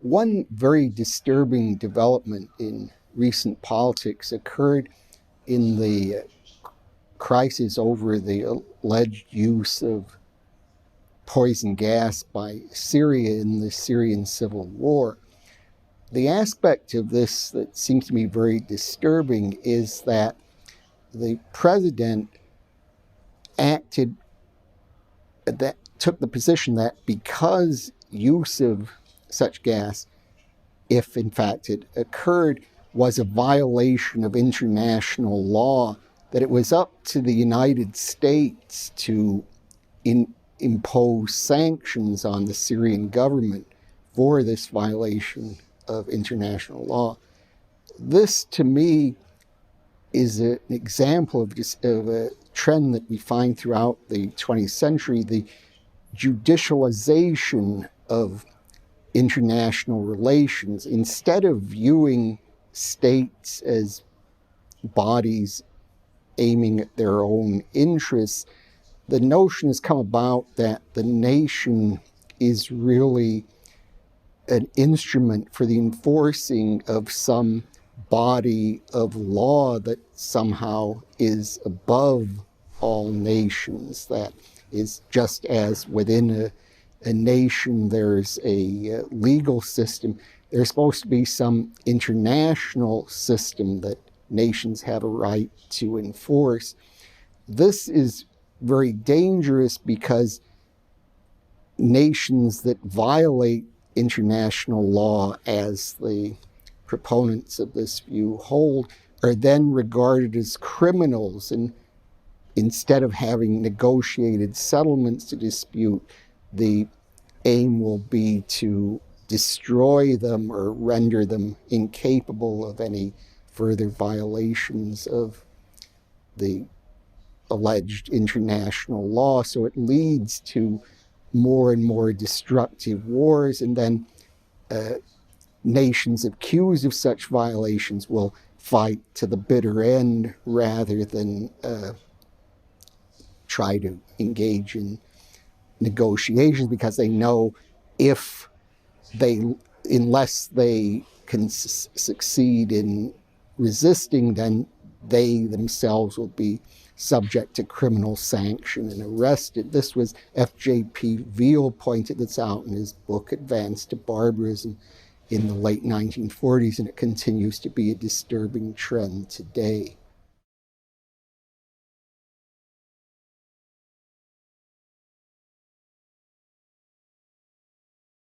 One very disturbing development in recent politics occurred in the crisis over the alleged use of poison gas by Syria in the Syrian civil war. The aspect of this that seems to me very disturbing is that the president took the position that because use of such gas, if in fact it occurred, was a violation of international law, that it was up to the United States to impose sanctions on the Syrian government for this violation of international law. This, to me, is an example of a trend that we find throughout the 20th century, the judicialization of international relations. Instead of viewing states as bodies aiming at their own interests, the notion has come about that the nation is really an instrument for the enforcing of some body of law that somehow is above all nations, that is just as within a nation there's a legal system, there's supposed to be some international system that nations have a right to enforce. This is very dangerous because nations that violate international law, as the proponents of this view hold, are then regarded as criminals, and instead of having negotiated settlements to dispute, the aim will be to destroy them or render them incapable of any further violations of the alleged international law. So it leads to more and more destructive wars, and then nations accused of such violations will fight to the bitter end rather than try to engage in negotiations, because they know unless they can succeed in resisting, then they themselves will be subject to criminal sanction and arrested. This was F.J.P. Veal pointed this out in his book Advance to Barbarism in the late 1940s, and it continues to be a disturbing trend today.